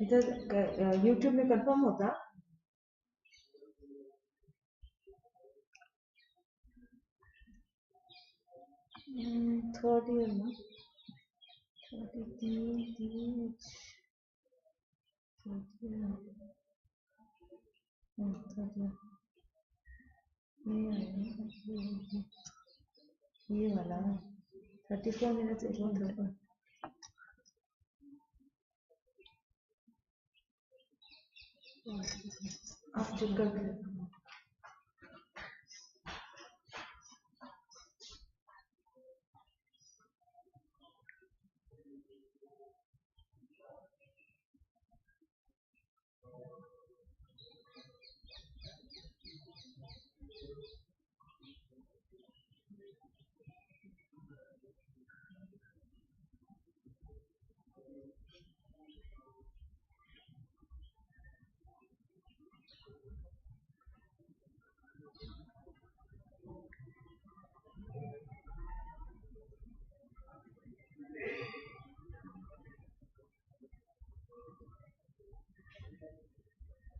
इधर यूट्यूब में कंफर्म होता। थर्ड ईयर ना 33 ये वाला 34 मिनट आप चेक कर लो।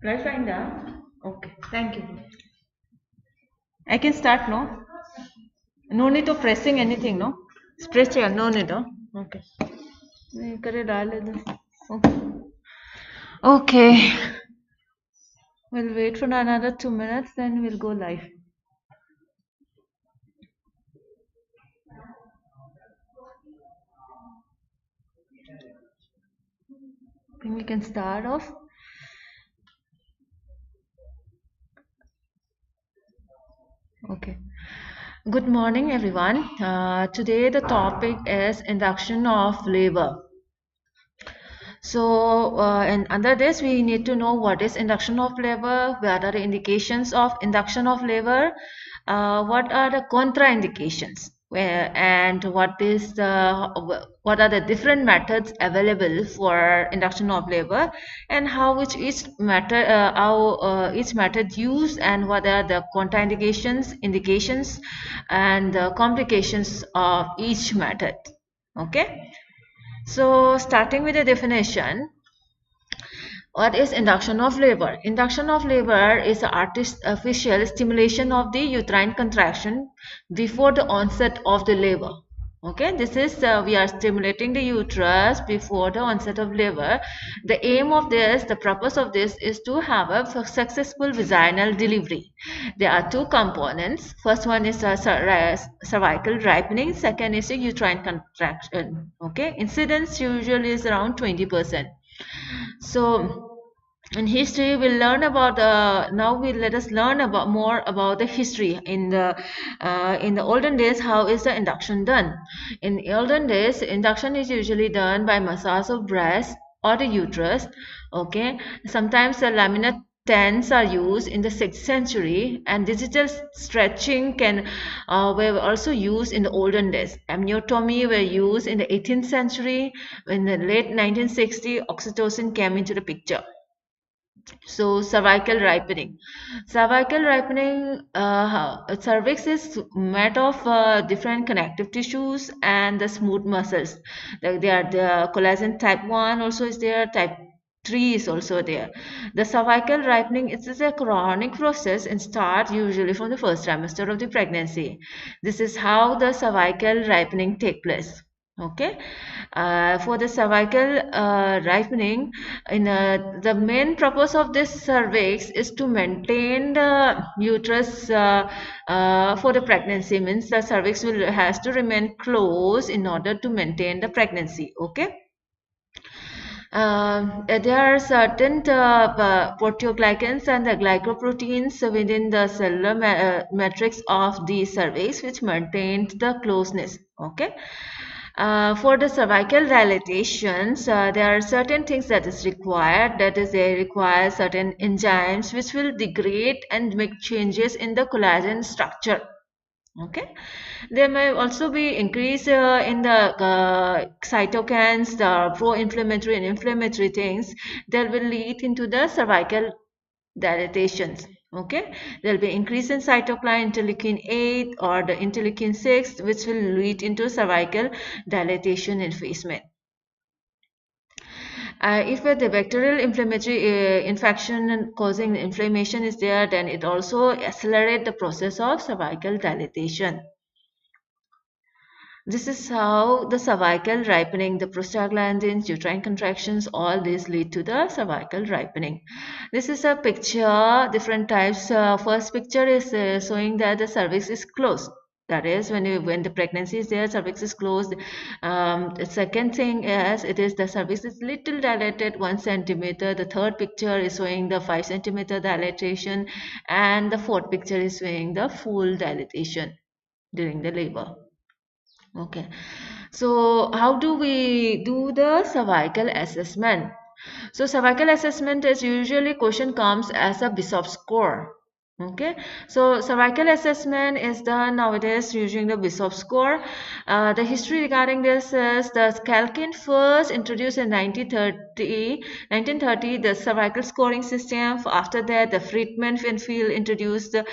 Right, find out. Okay, thank you. I can start, no? No need to pressing anything, no? Stretch here, no need, no? Okay. करे डाल दो. Okay. Okay. We'll wait for another 2 minutes, then we'll go live. I think we can start off. Okay. Good morning, everyone. Today the topic is induction of labor. So, and under this, we need to know what is induction of labor, what are the indications of induction of labor, what are the contraindications, and what are the different methods available for induction of labor, and how each method used, and what are the contraindications, indications, and the complications of each method. Okay. So starting with the definition, what is induction of labor? Induction of labor is the artificial stimulation of the uterine contraction before the onset of the labor. Okay, this is we are stimulating the uterus before the onset of labor. The aim of this, the purpose of this is to have a successful vaginal delivery. There are two components. First one is cervical ripening. Second is a uterine contraction. Okay, incidence usually is around 20%. So in history we'll learn about let us learn about more about the history in the olden days. How is the induction done? In olden days, induction is usually done by massage of breast or the uterus. Okay, sometimes the laminar tents are used in the 6th century, and digital stretching were also used in the olden days. Amniotomy were used in the 18th century. In the late 1960s, oxytocin came into the picture. So cervical ripening. Cervix is made of different connective tissues and the smooth muscles. Like the collagen type 1 also is there, type 3 is also there. The cervical ripening is a chronic process and starts usually from the first trimester of the pregnancy. This is how the cervical ripening takes place. Okay, for the cervical ripening, the main purpose of this cervix is to maintain the uterus for the pregnancy. Means the cervix has to remain closed in order to maintain the pregnancy. Okay. There are certain proteoglycans and the glycoproteins within the cellular matrix of the cervix which maintains the closeness. Okay. For the cervical dilatations, there are certain things that is required. That is, they require certain enzymes which will degrade and make changes in the collagen structure. Okay, there may also be increase in the cytokines, the pro-inflammatory and inflammatory things that will lead into the cervical dilatations. Okay, there will be increase in cytokine interleukin 8 or the interleukin 6, which will lead into cervical dilatation effacement. If the bacterial inflammatory infection causing inflammation is there, then it also accelerates the process of cervical dilatation. This is how the cervical ripening, the prostaglandins, uterine contractions, all these lead to the cervical ripening. This is a picture, different types. First picture is showing that the cervix is closed. That is when the pregnancy is there, cervix is closed. The second thing is the cervix is little dilated, 1 centimeter. The third picture is showing the 5 centimeter dilatation, and the fourth picture is showing the full dilatation during the labor. Okay, so how do we do the cervical assessment? So cervical assessment is usually question comes as a Bishop score. Okay, so cervical assessment is done nowadays using the Bishop score. The history regarding this is the Kalkin first introduced in 1930 the cervical scoring system. After that, the Friedman Field introduced the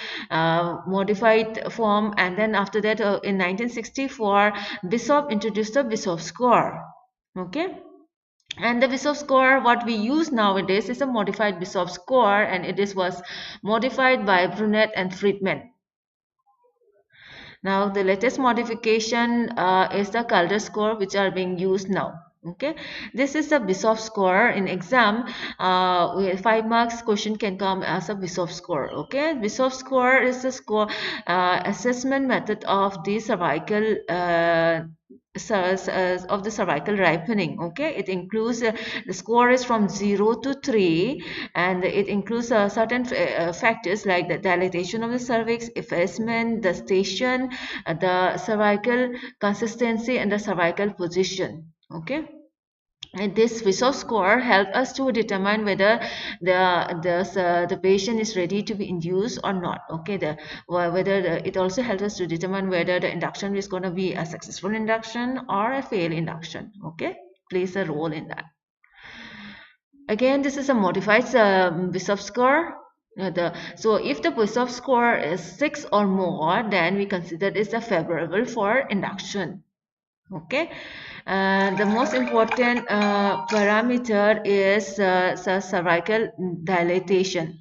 modified form, and then after that, in 1964, Bishop introduced the Bishop score. Okay. And the Bishop score, what we use nowadays is a modified Bishop score, and it was modified by Brunet and Friedman. Now the latest modification is the Calder score, which are being used now. Okay, this is a Bishop score. In exam, 5 marks question can come as a Bishop score. Okay, Bishop score is the score assessment method of the cervical of the cervical ripening. Okay, it includes the score is from 0 to 3, and it includes certain factors like the dilatation of the cervix, effacement, the station, the cervical consistency, and the cervical position. Okay, and this Bishop score helps us to determine whether the patient is ready to be induced or not. Okay, it also helps us to determine whether the induction is going to be a successful induction or a failed induction. Okay, plays a role in that. Again, this is a modified Bishop score. So if the Bishop score is 6 or more, then we consider it as favorable for induction. Okay, the most important parameter is cervical dilatation.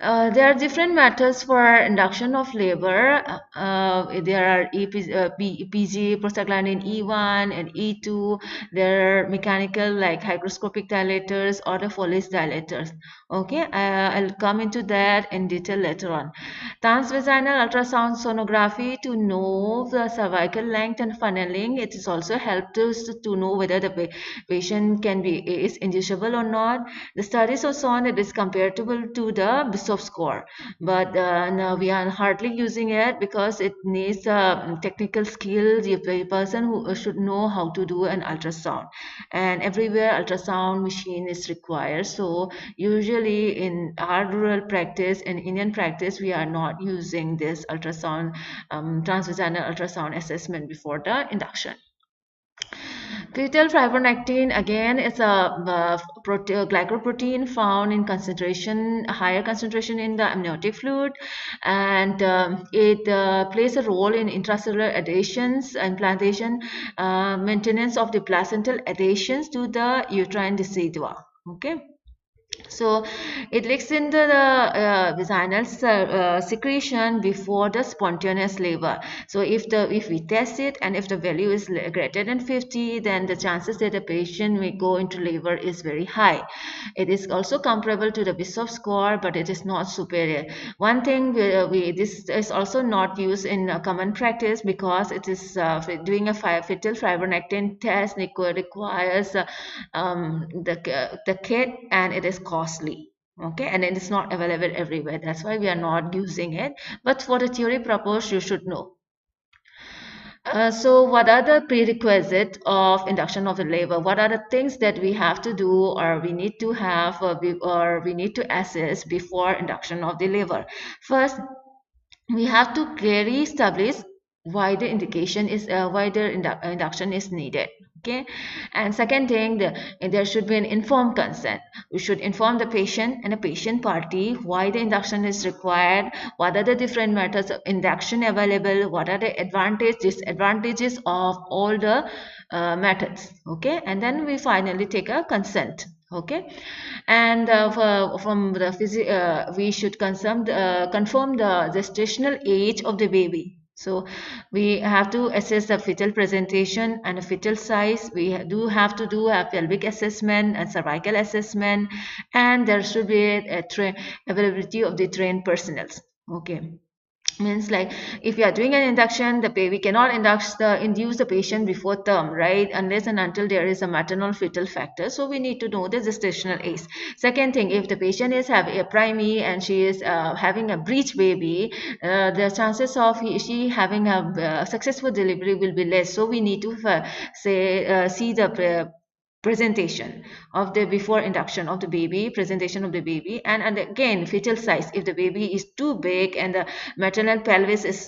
There are different methods for induction of labor. There are PG, prostaglandin E1 and E2. There are mechanical like hygroscopic dilators or the Foley's dilators. Okay, I'll come into that in detail later on. Transvaginal ultrasound sonography to know the cervical length and funneling. It is also helped us to know whether the patient is inducible or not. The studies have shown it is comparable to the Bishop score, but now we are hardly using it because it needs technical skill. The person who should know how to do an ultrasound, and everywhere ultrasound machine is required. So usually in our rural practice and Indian practice, we are not using this ultrasound, transvaginal ultrasound assessment before the induction. Fetal fibronectin again is a glycoprotein found in higher concentration in the amniotic fluid, and it plays a role in intracellular adhesions, implantation, maintenance of the placental adhesions to the uterine decidua. Okay. So it leaks into the vaginal secretion before the spontaneous labor. So if we test it and if the value is greater than 50, then the chances that the patient may go into labor is very high. It is also comparable to the Bishop score, but it is not superior. One thing this is also not used in common practice because it is doing a fetal fibronectin test requires the kit, and it is costly. Okay, and it is not available everywhere. That's why we are not using it, but for the theory purpose you should know. So what are the prerequisites of induction of the labor? What are the things that we have to do, or we need to have, or we need to assess before induction of the labor? First, we have to clearly establish why the induction is needed. Okay, and second thing, there should be an informed consent. We should inform the patient and the patient party why the induction is required, what are the different methods of induction available, what are the disadvantages of all the methods. Okay, and then we finally take a consent. Okay, and from the we should confirm the gestational age of the baby. So we have to assess the fetal presentation and the fetal size. We do have to do a pelvic assessment and cervical assessment, and there should be availability of the trained personnel. Okay, means like if you are doing an induction, the we cannot induce the patient before term, right, unless and until there is a maternal fetal factor. So we need to know the gestational age. Second thing, if the patient is having a preemie and she is having a breech baby, the chances of she having a successful delivery will be less. So we need to see the presentation of the before induction of the baby, presentation of the baby, and again fetal size. If the baby is too big and the maternal pelvis is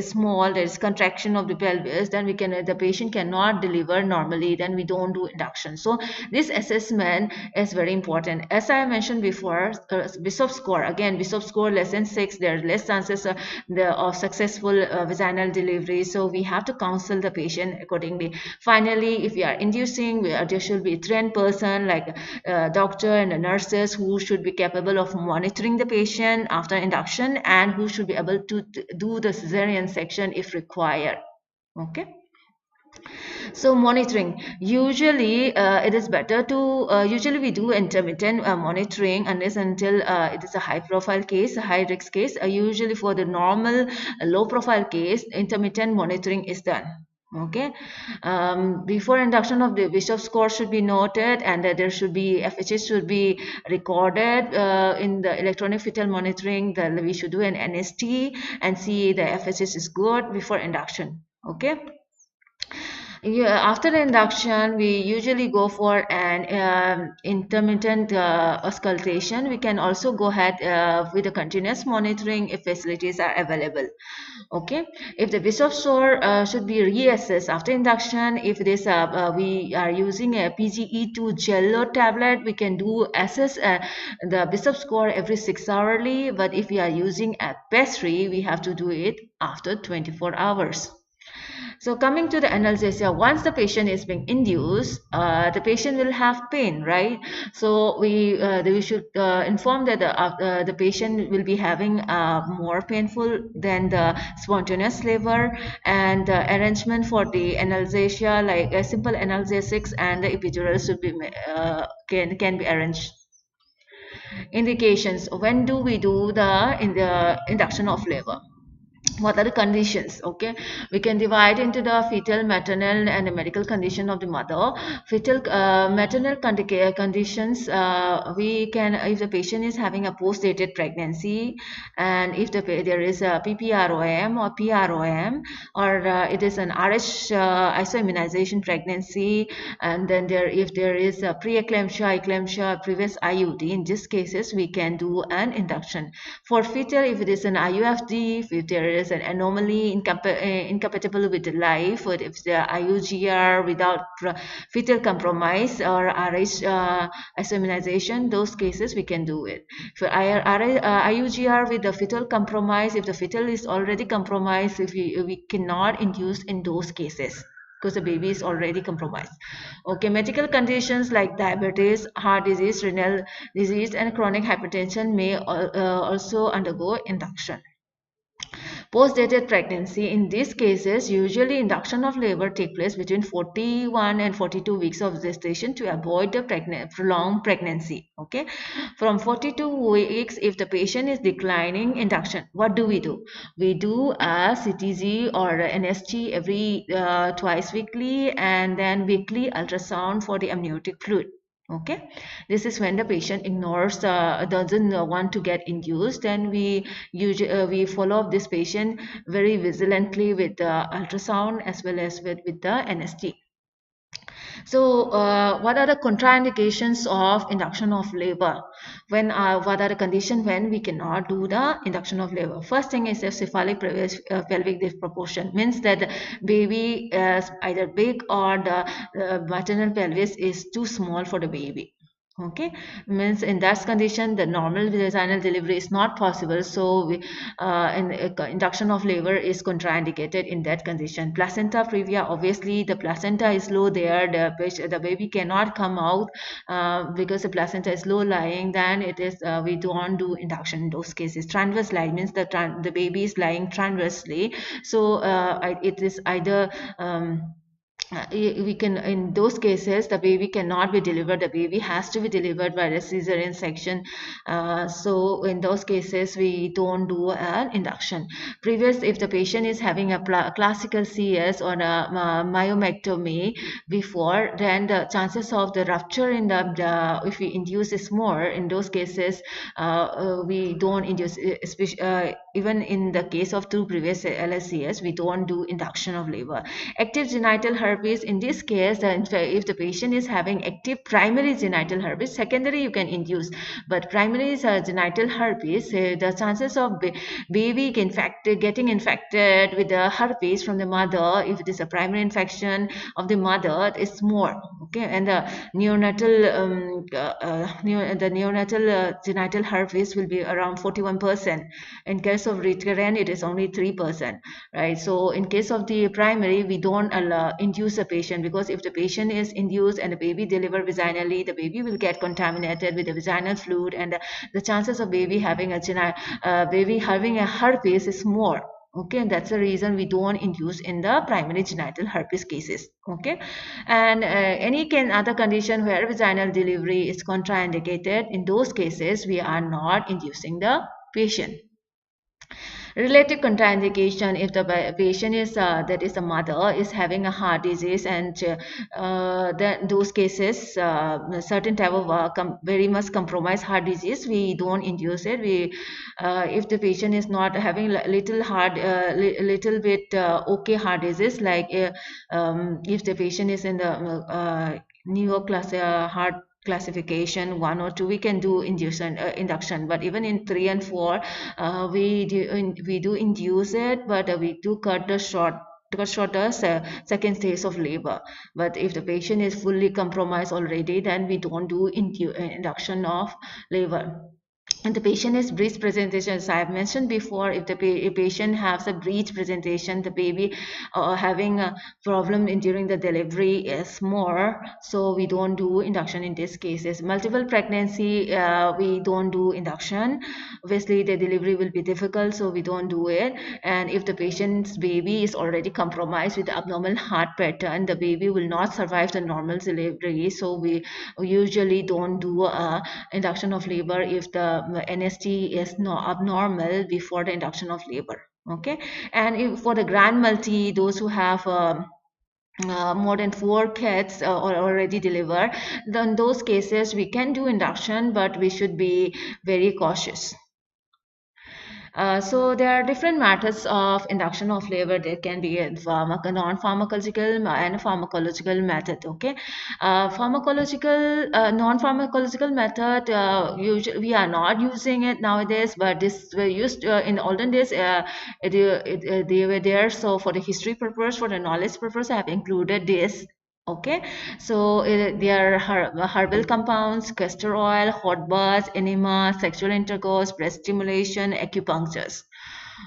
small, there is contraction of the pelvis, then the patient cannot deliver normally, then we don't do induction. So this assessment is very important. As I mentioned before, Bishop score, again Bishop score less than 6, there are less chances of successful vaginal delivery. So we have to counsel the patient accordingly. Finally, if we are inducing, there should be a trained person like a doctor and nurses who should be capable of monitoring the patient after induction and who should be able to do the cesarean section if required. Okay. So monitoring, usually it is better to usually we do intermittent monitoring unless until it is a high profile case, a high risk case. Usually for the normal low profile case, intermittent monitoring is done. Okay, before induction of the Bishop score should be noted, and there should be FHS should be recorded in the electronic fetal monitoring. We should do an NST and see the FHS is good before induction. Okay. Yeah, after the induction, we usually go for an intermittent auscultation. We can also go ahead with the continuous monitoring if facilities are available. Okay, if the Bishop score should be reassessed after induction. If it is we are using a PGE2 gel or tablet, we can do assess the Bishop score every 6 hourly. But if we are using a pessary, we have to do it after 24 hours. So coming to the analgesia, once the patient is being induced, the patient will have pain, right? So we should inform that the patient will be having more painful than the spontaneous labor, and the arrangement for the analgesia, like a simple analgesics and the epidural should be can be arranged. Indications: when do we do the induction of labor? What are the conditions? Okay, we can divide into the fetal, maternal, and the medical condition of the mother. Fetal maternal conditions, we can, if the patient is having a post-dated pregnancy, and if there is a PPROM or PROM, or it is an RH isoimmunization pregnancy, and then if there is a pre-eclampsia, eclampsia, previous IUD, in these cases we can do an induction. For fetal, if it is an IUFD, if there is an anomaly incompatible with life, or if the IUGR without fetal compromise or RH isoimmunization, those cases we can do it. For IUGR with the fetal compromise, if the fetal is already compromised, if we cannot induce in those cases because the baby is already compromised. Okay, medical conditions like diabetes, heart disease, renal disease, and chronic hypertension may also undergo induction. Post-dated pregnancy, in these cases, usually induction of labor take place between 41 and 42 weeks of gestation to avoid the prolonged pregnancy. Okay, from 42 weeks, if the patient is declining induction, what do? We do a CTG or NSG every twice weekly, and then weekly ultrasound for the amniotic fluid. Okay, this is when the patient ignores doesn't want to get induced, then we usually we follow up this patient very vigilantly with the ultrasound as well as with the NST. So, what are the contraindications of induction of labor? When what are the conditions when we cannot do the induction of labor? First thing is the cephalic pelvic disproportion, means that the baby is either big or the maternal pelvis is too small for the baby. Okay, means in that condition the normal vaginal delivery is not possible, so induction of labor is contraindicated in that condition. Placenta previa, obviously the placenta is low there, the baby cannot come out because the placenta is low lying, then it is we don't do induction in those cases. Transverse lie means the baby is lying transversely, so it is either we can, in those cases the baby cannot be delivered, the baby has to be delivered by the cesarean section. So in those cases we don't do an induction. Previous, if the patient is having a classical CS or a myomectomy before, then the chances of the rupture in the if we induce is more. In those cases we don't induce, especially even in the case of two previous LSCS, we don't do induction of labor. Active genital herpes, in this case, if the patient is having active primary genital herpes, secondary you can induce, but primary is genital herpes, the chances of baby getting infected with the herpes from the mother, if it is a primary infection of the mother, is more. Okay, and the neonatal the neonatal genital herpes will be around 41%. In case of recurrent, it is only 3%, right? So in case of the primary, we don't induce a patient, because if the patient is induced and the baby deliver vaginally, the baby will get contaminated with the vaginal fluid, and the chances of baby having a herpes is more. Okay, and that's the reason we don't induce in the primary genital herpes cases. Okay, and other condition where vaginal delivery is contraindicated, in those cases we are not inducing the patient. Relative contraindication, if the patient is that is the mother is having a heart disease, and then those cases certain type of very much compromised heart disease, we don't induce it. We if the patient is not having little bit okay heart disease, like if the patient is in the neoclass heart classification 1 or 2, we can do induction, but even in 3 and 4 we do induce it, but we do cut short the second stage of labor. But if the patient is fully compromised already, then we don't do induction of labor. And the patient is breech presentation, as I have mentioned before, if the patient has a breech presentation, the baby having a problem during the delivery is more, so we don't do induction in these cases. Multiple pregnancy, we don't do induction. Obviously the delivery will be difficult, so we don't do it. And if the patient's baby is already compromised with the abnormal heart pattern, the baby will not survive the normal delivery, so we usually don't do induction of labor if the NST is abnormal before the induction of labor. Okay, and if for the grand multi, those who have more than 4 kids or already delivered, then those cases we can do induction, but we should be very cautious. So there are different methods of induction of labor. There can be a non-pharmacological and pharmacological method. Okay, non-pharmacological method, usually we are not using it nowadays, but this were used in olden days. They were there. So for the history purpose, for the knowledge purpose, I have included this. Okay, so there are herbal compounds, castor oil, hot baths, enema, sexual intercourse, breast stimulation, acupunctures.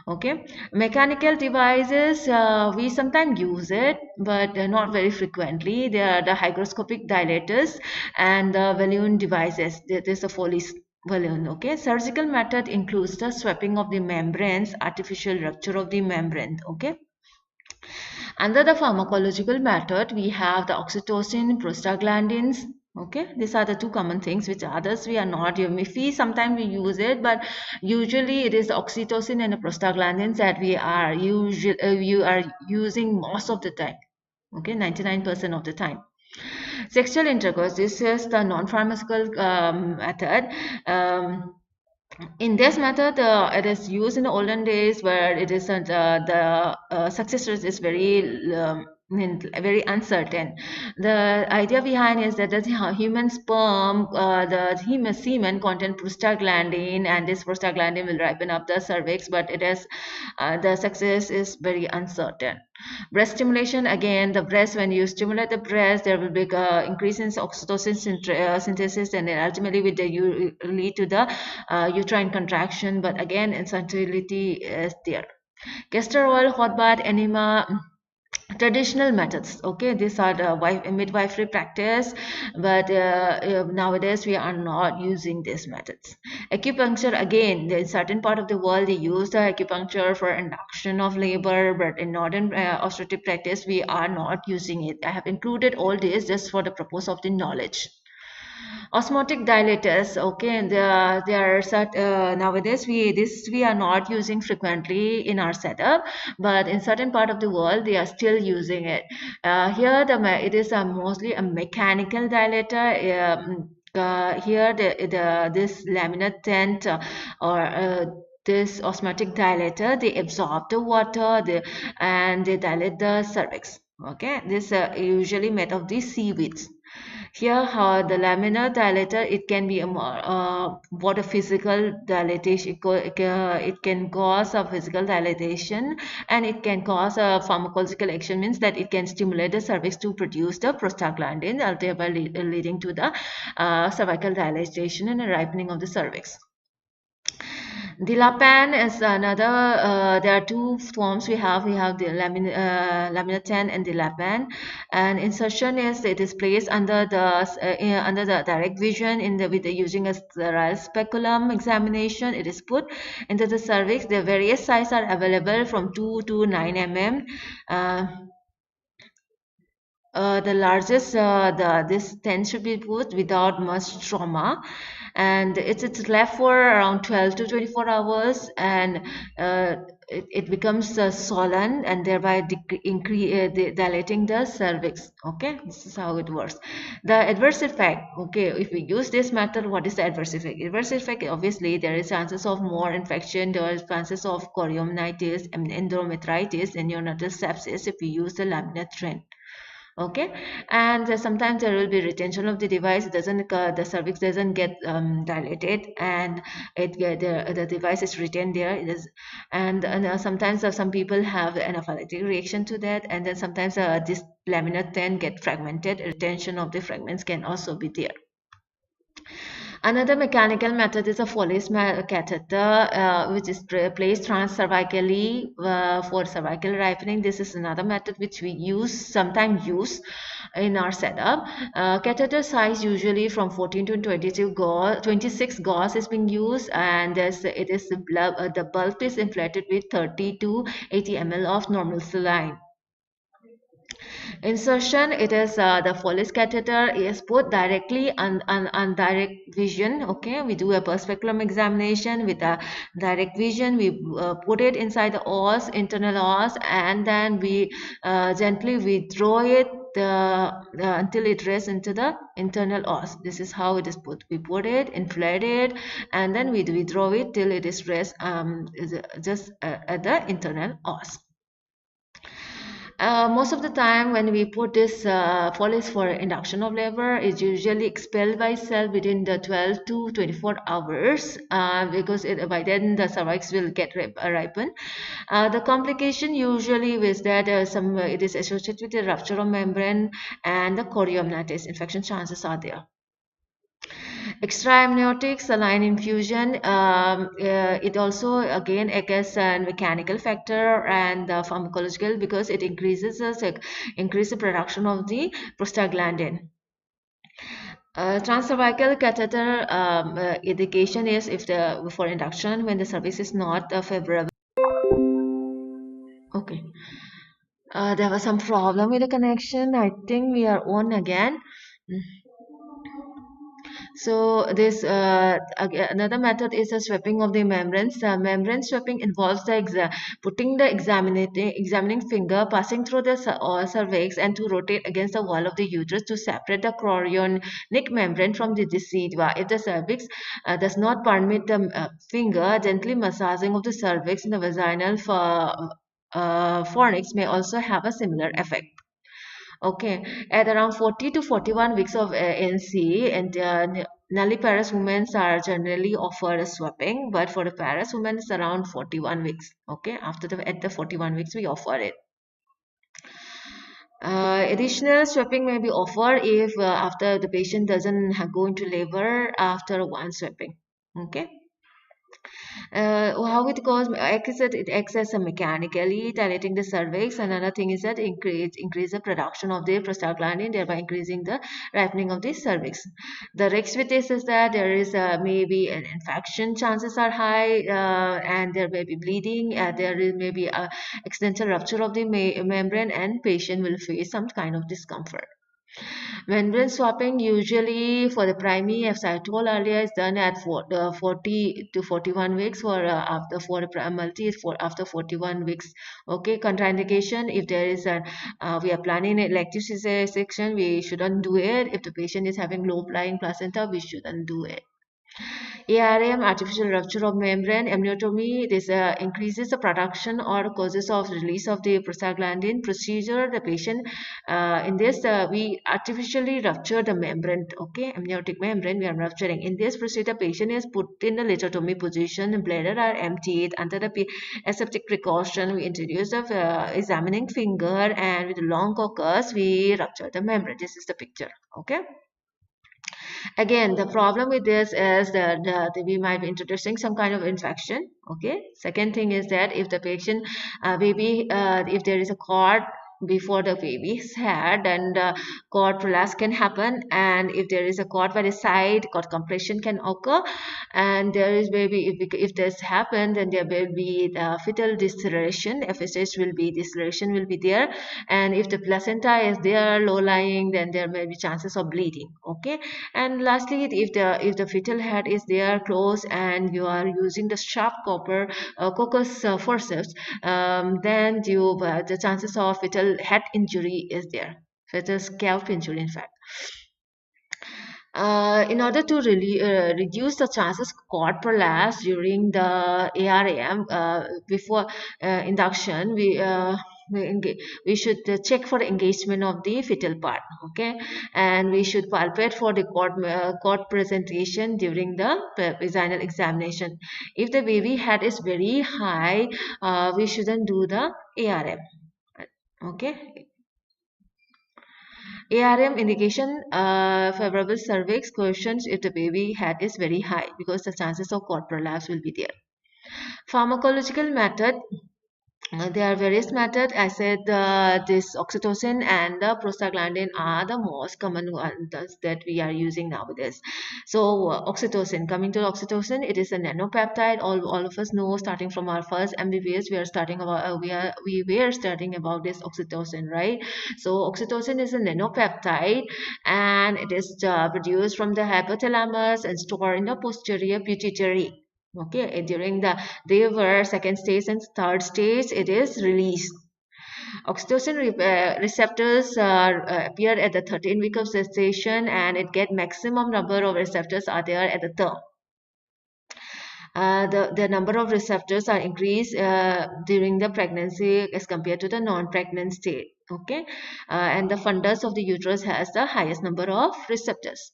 Okay, mechanical devices, we sometimes use it, but not very frequently. There are the hygroscopic dilators and the balloon devices. There's a Foley balloon. Okay, surgical method includes the swapping of the membranes, artificial rupture of the membrane. Okay. Under the pharmacological method, we have the oxytocin, prostaglandins. Okay, these are the two common things, which others we are not using. If sometimes we use it, but usually it is oxytocin and the prostaglandins that we are you are using most of the time. Okay, 99% of the time. Sexual intercourse, this is the non-pharmaceutical method. In this method, it is used in the olden days, where it is the success rate is very very uncertain. The idea behind is that the human sperm, the human semen contain prostaglandin, and this prostaglandin will ripen up the cervix, but it is the success is very uncertain. Breast stimulation, again, the breast, when you stimulate the breast, there will be increase in oxytocin synthesis, and then ultimately with the lead to the uterine contraction, but again infertility is there. Castor oil, hot bath, enema, traditional methods. Okay, these are the midwifery practice, but nowadays we are not using these methods. Acupuncture, again, in certain part of the world they use the acupuncture for induction of labor, but in northern obstetric practice we are not using it. I have included all this just for the purpose of the knowledge. Osmotic dilators, okay, and there are nowadays we are not using frequently in our setup, but in certain part of the world they are still using it. Here it is mostly a mechanical dilator. Here this laminar tent or this osmotic dilator, they absorb the water, and they dilate the cervix. Okay, this usually made of these seaweeds. Here, the laminar dilator, it can be a what a physical dilatation. It can cause a physical dilatation, and it can cause a pharmacological action. Means that it can stimulate the cervix to produce the prostaglandin, thereby leading to the cervical dilatation and a ripening of the cervix. Dilapan is another, there are two forms we have. We have the laminatin and dilapan. And insertion is, it is placed under the direct vision with the using a sterile speculum examination. It is put into the cervix. The various sizes are available from 2 to 9 mm. The largest, this tent should be put without much trauma, and it's left for around 12 to 24 hours, and it becomes swollen, and thereby dilating the cervix. Okay, this is how it works. The adverse effect, okay, if we use this method, what is the adverse effect? Adverse effect, obviously there is chances of more infection, there is chances of chorionitis and endometritis and neonatal sepsis if we use the laminar trend. Okay, and sometimes there will be retention of the device. It doesn't the cervix doesn't get dilated, and the device is retained there. It is, and sometimes some people have an anaphylactic reaction to that, and then sometimes this laminar then get fragmented. Retention of the fragments can also be there. Another mechanical method is a Foley's catheter, which is placed transcervically for cervical ripening. This is another method which we sometimes use in our setup. Catheter size usually from 14 to 26 gauze is being used, and the bulb is inflated with 30 to 80 ml of normal saline. Insertion, it is the Foley's catheter is put directly on direct vision. Okay, we do a perspeculum examination with a direct vision. We put it inside the os, internal os, and then we gently withdraw it until it rests into the internal os. This is how it is put. We put it, inflate it, and then we withdraw it till it is rest just at the internal os. Most of the time when we put this Foley's for induction of labor, it's usually expelled by cell within the 12 to 24 hours because by then the cervix will get ripen. The complication usually is that it is associated with the rupture of membrane and the chorionitis. Infection chances are there. Extra-amniotic saline infusion, it also again acts as a mechanical factor and pharmacological because it increases the production of the prostaglandin. Transcervical catheter indication is if for induction when the cervix is not favorable. Okay, there was some problem with the connection. I think we are on again. So this another method is a sweeping of the membranes. Membrane sweeping involves putting the examining finger passing through the cervix and to rotate against the wall of the uterus to separate the chorionic membrane from the decidua. If the cervix does not permit the finger, gently massaging of the cervix in the vaginal fornix may also have a similar effect. Okay, at around 40 to 41 weeks of NC, and nulliparous women are generally offered a swapping, but for the parous women, it's around 41 weeks. Okay, after the at the 41 weeks, we offer it. Additional swapping may be offered if after the patient doesn't go into labor after one swapping. Okay. How it goes, it acts as a mechanically dilating the cervix. Another thing is that increase the production of the prostaglandin, thereby increasing the ripening of the cervix. The risk with this is that there is maybe an infection chances are high, and there may be bleeding, there is maybe a accidental rupture of the membrane, and patient will face some kind of discomfort. Membrane swapping usually for the primary, as I told earlier, is done at 40 to 41 weeks. For after for the multi is for after 41 weeks. Okay, contraindication if there is a we are planning an elective section, we shouldn't do it. If the patient is having low lying placenta, we shouldn't do it. ARM, artificial rupture of membrane, amniotomy, this increases the production or causes of release of the prostaglandin procedure. The patient, in this, we artificially rupture the membrane, okay, amniotic membrane, we are rupturing. In this procedure, patient is put in the lithotomy position, the bladder are emptied. Under the aseptic precaution, we introduce the examining finger, and with long coccus, we rupture the membrane. This is the picture, okay. Again, the problem with this is that we might be introducing some kind of infection. Okay. Second thing is that if the patient, baby, if there is a cord before the baby's head, then the cord prolapse can happen. And if there is a cord by the side, cord compression can occur. And there is maybe if this happens, then there will be the fetal deceleration. FSH will be deceleration will be there. And if the placenta is there low lying, then there may be chances of bleeding. Okay. And lastly, if the fetal head is there close and you are using the sharp copper coccus forceps, then the chances of fetal head injury is there. Fetal scalp injury, in fact. In order to really reduce the chances cord prolapse during the ARM before induction, we should check for engagement of the fetal part, okay, and we should palpate for the cord presentation during the vaginal examination. If the baby head is very high, we shouldn't do the ARM, okay. ARM indication favorable cervix questions if the baby head is very high because the chances of cord prolapse will be there. Pharmacological method. There are various methods. I said this oxytocin and the prostaglandin are the most common ones that we are using nowadays. So oxytocin, coming to oxytocin, it is a nanopeptide. All of us know, starting from our first MBBS, we are starting about we were studying about this oxytocin, right? So oxytocin is a nanopeptide, and it is produced from the hypothalamus and stored in the posterior pituitary. Okay, during the labor, second stage and third stage, it is released. Oxytocin receptors appear at the 13th week of gestation, and it get maximum number of receptors are there at the term. The number of receptors are increased during the pregnancy as compared to the non-pregnant state. Okay, and the fundus of the uterus has the highest number of receptors.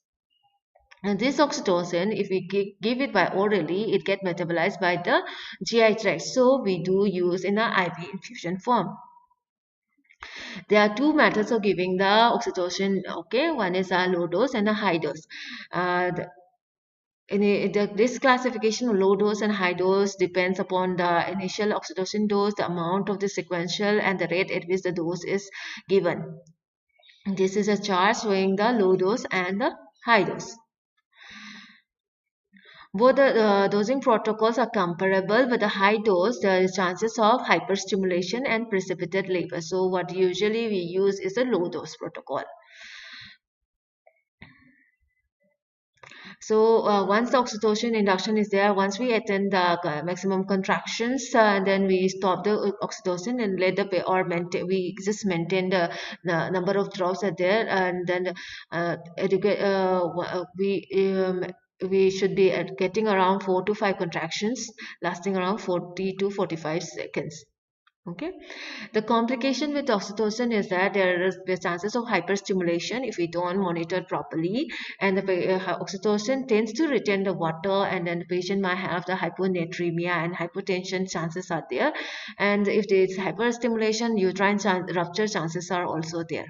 And this oxytocin, if we give it by orally, it gets metabolized by the GI tract. So we do use in a IV infusion form. There are two methods of giving the oxytocin. Okay, one is a low dose and a high dose. This classification of low dose and high dose depends upon the initial oxytocin dose, the amount of the sequential, and the rate at which the dose is given. This is a chart showing the low dose and the high dose. Both the dosing protocols are comparable, but the high dose, there is chances of hyperstimulation and precipitate labor. So what usually we use is a low dose protocol. So once the oxytocin induction is there, once we attain the maximum contractions, then we stop the oxytocin and let the or maintain. We just maintain the number of drops are there, and then we should be getting around 4 to 5 contractions lasting around 40 to 45 seconds. Okay, the complication with oxytocin is that there is the chances of hyperstimulation if we don't monitor properly, and the oxytocin tends to retain the water, and then the patient might have the hyponatremia and hypotension chances are there, and if there is hyperstimulation, uterine rupture chances are also there.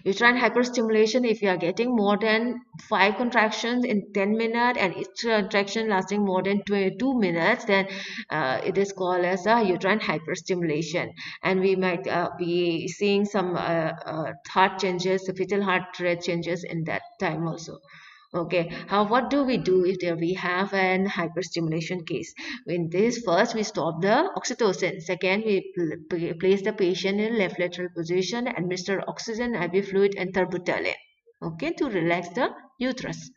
Uterine hyperstimulation, if you are getting more than 5 contractions in 10 minutes and each contraction lasting more than 22 minutes, then it is called as a uterine hyperstimulation. And we might be seeing some heart changes, fetal heart rate changes in that time also. Okay, what do we do if there we have an hyperstimulation case? In this, first we stop the oxytocin. Second, we place the patient in left lateral position, administer oxygen, IV fluid, and terbutaline. Okay, to relax the uterus.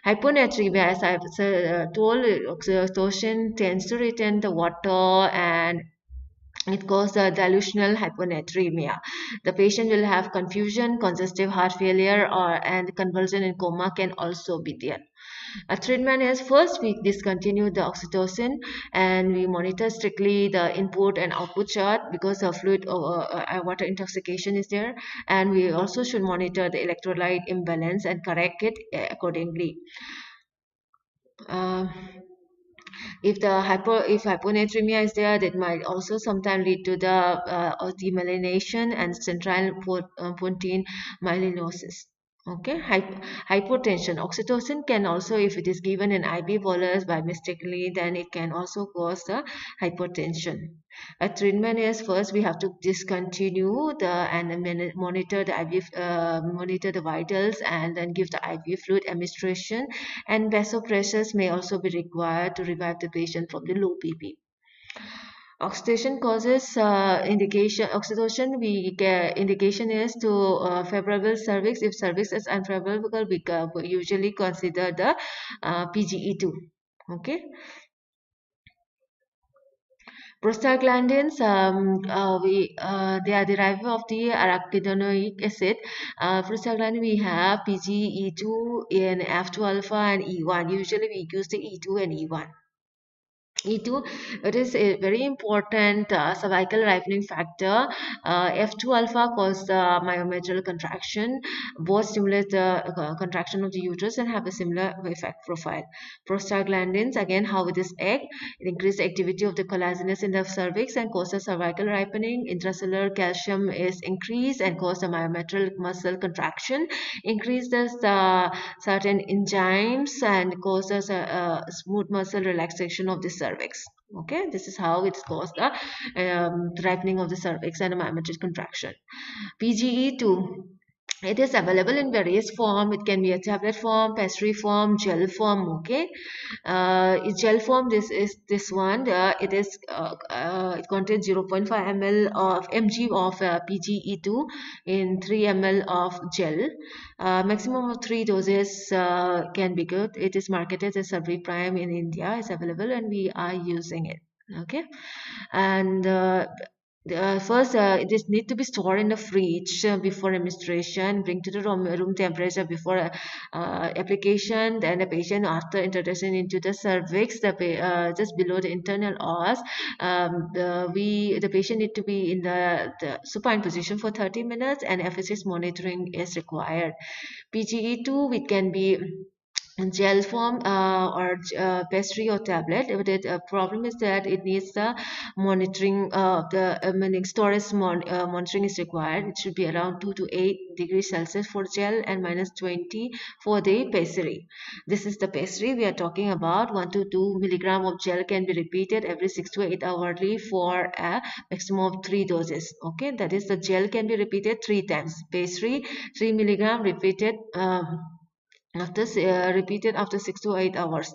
Hyponatremia, as I've told, oxytocin tends to retain the water and it causes dilutional hyponatremia. The patient will have confusion, congestive heart failure, and convulsion and coma can also be there. A treatment is first we discontinue the oxytocin and we monitor strictly the input and output chart because of fluid or water intoxication is there, and we also should monitor the electrolyte imbalance and correct it accordingly. Uh, if hyponatremia is there, that might also sometimes lead to the demyelination and central pontine myelinosis. Okay, hypotension. Oxytocin can also, if it is given in IV bolus by mistakenly, then it can also cause the hypotension. A treatment is first we have to discontinue the and then monitor the IV, monitor the vitals, and then give the IV fluid administration. And vasopressors may also be required to revive the patient from the low BP. Oxidation causes indication. Oxidation we get indication is to favorable cervix. If cervix is unfavorable, we usually consider the PGE2. Okay. Prostaglandins, they are derived of the arachidonic acid. Prostaglandin we have PGE2 in F2 alpha and E1. Usually we use the E2 and E1. E2, it is a very important cervical ripening factor. F2 alpha causes the myometrial contraction. Both stimulate the contraction of the uterus and have a similar effect profile. Prostaglandins, again, how with this egg, it increases the activity of the collagenase in the cervix and causes cervical ripening. Intracellular calcium is increased and causes the myometrial muscle contraction. Increases the certain enzymes and causes a smooth muscle relaxation of the cervix. Okay, this is how it's caused the ripening of the cervix and a myometric contraction. PGE2, it is available in various form. It can be a tablet form, pastry form, gel form. Okay, gel form. This is this one. It contains 0.5 ml of mg of PGE2 in 3 ml of gel. Maximum of 3 doses can be good. It is marketed as Survey Prime in India. It's available and we are using it. Okay, and first, it is need to be stored in the fridge before administration. Bring to the room temperature before application. Then the patient, after introduction into the cervix, just below the internal os, the patient need to be in the supine position for 30 minutes, and FSS monitoring is required. PGE2, it can be gel form or pastry or tablet. But the problem is that it needs the monitoring the meaning storage monitoring is required. It should be around 2 to 8 degrees Celsius for gel and minus 20 for the pastry. This is the pastry we are talking about. 1 to 2 milligram of gel can be repeated every 6 to 8 hourly for a maximum of 3 doses. Okay, that is the gel can be repeated 3 times. Pastry 3 milligram repeated repeated after 6 to 8 hours.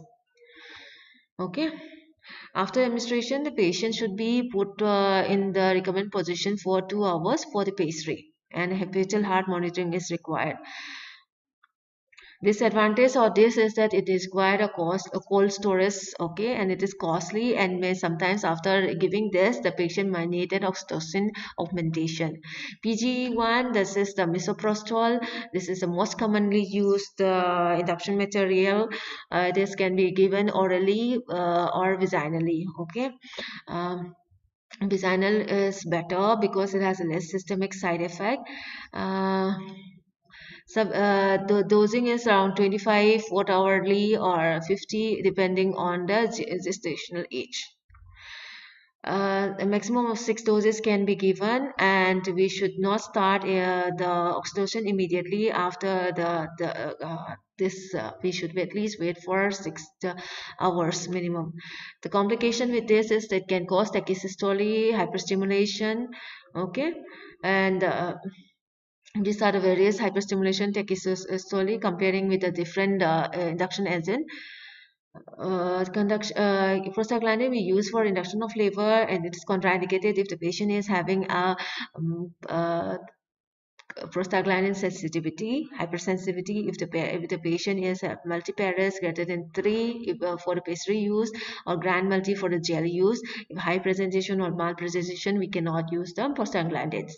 Okay, after administration the patient should be put in the recommended position for 2 hours for the pastry, and fetal heart monitoring is required. Disadvantage of this is that it is quite a cold storage, okay, and it is costly, and may sometimes after giving this the patient might need an oxytocin augmentation. PGE1, this is the misoprostol. This is the most commonly used induction material. This can be given orally or vaginally. Okay. Bisanal is better because it has a less systemic side effect. Uh, the dosing is around 25 watt hourly or 50 depending on the gestational age. A maximum of 6 doses can be given, and we should not start the oxytocin immediately after this. We should at least wait for 6 hours minimum. The complication with this is that it can cause tachysystoly, hyperstimulation. Okay, and these are the various hyperstimulation tachysystoly comparing with the different induction agent. Prostaglandin we use for induction of labor, and it is contraindicated if the patient is having a prostaglandin sensitivity, hypersensitivity if the patient is multiparous greater than 3 if, for the pastry use, or grand multi for the gel use. If high presentation or malpresentation, we cannot use the prostaglandins.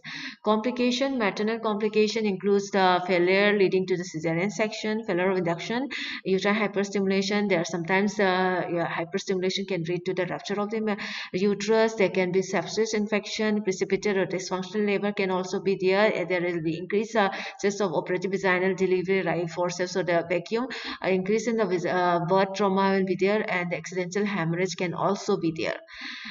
Complication, maternal complication includes the failure leading to the cesarean section, failure of induction, uterine hyperstimulation. There are sometimes yeah, hyperstimulation can lead to the rupture of the uterus. There can be sepsis infection, precipitate or dysfunctional labor can also be there. There will be increased chance of operative vaginal delivery, right forceps or the vacuum. Increase in the birth trauma will be there, and the accidental hemorrhage can also be there.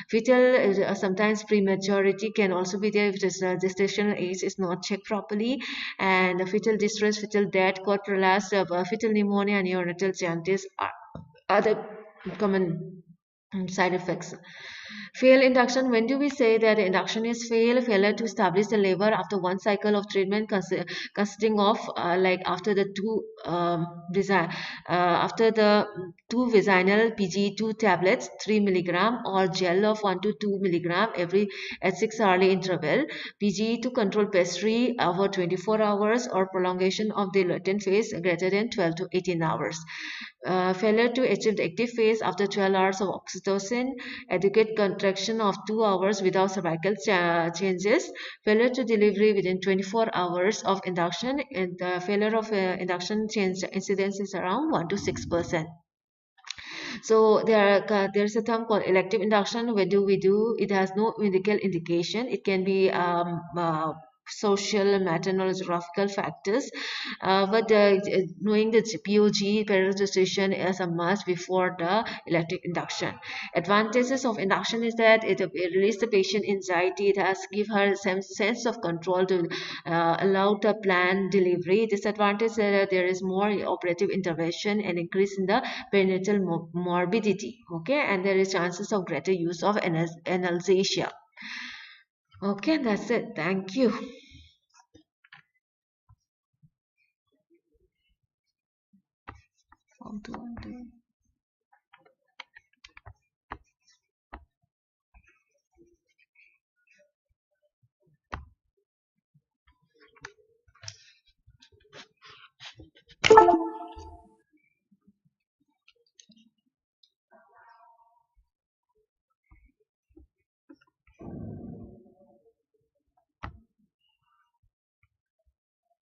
Fetal sometimes prematurity can also be there if the gestational age is not checked properly, and fetal distress, fetal death, cord prolapse, fetal pneumonia, and neonatal jaundice are other common side effects. Fail induction. When do we say that induction is failure to establish the labor after one cycle of treatment consisting of like after the after the two vaginal PGE2 tablets 3 milligram or gel of 1 to 2 milligram every at 6 hourly interval, PGE to control pastry over 24 hours, or prolongation of the latent phase greater than 12 to 18 hours. Failure to achieve the active phase after 12 hours of oxytocin, adequate contraction of 2 hours without cervical changes, failure to delivery within 24 hours of induction, and the failure of induction change incidence is around 1 to 6%. So there's a term called elective induction. When do we do? It has no medical indication. It can be social, maternal, geographical factors, but knowing the POG periodization is a must before the elective induction. Advantages of induction is that it releases the patient anxiety. It has give her some sense of control to allow the planned delivery. Disadvantage is that there is more operative intervention and increase in the perinatal morbidity. Okay, and there is chances of greater use of analgesia. Okay, that's it. Thank you. How do I do?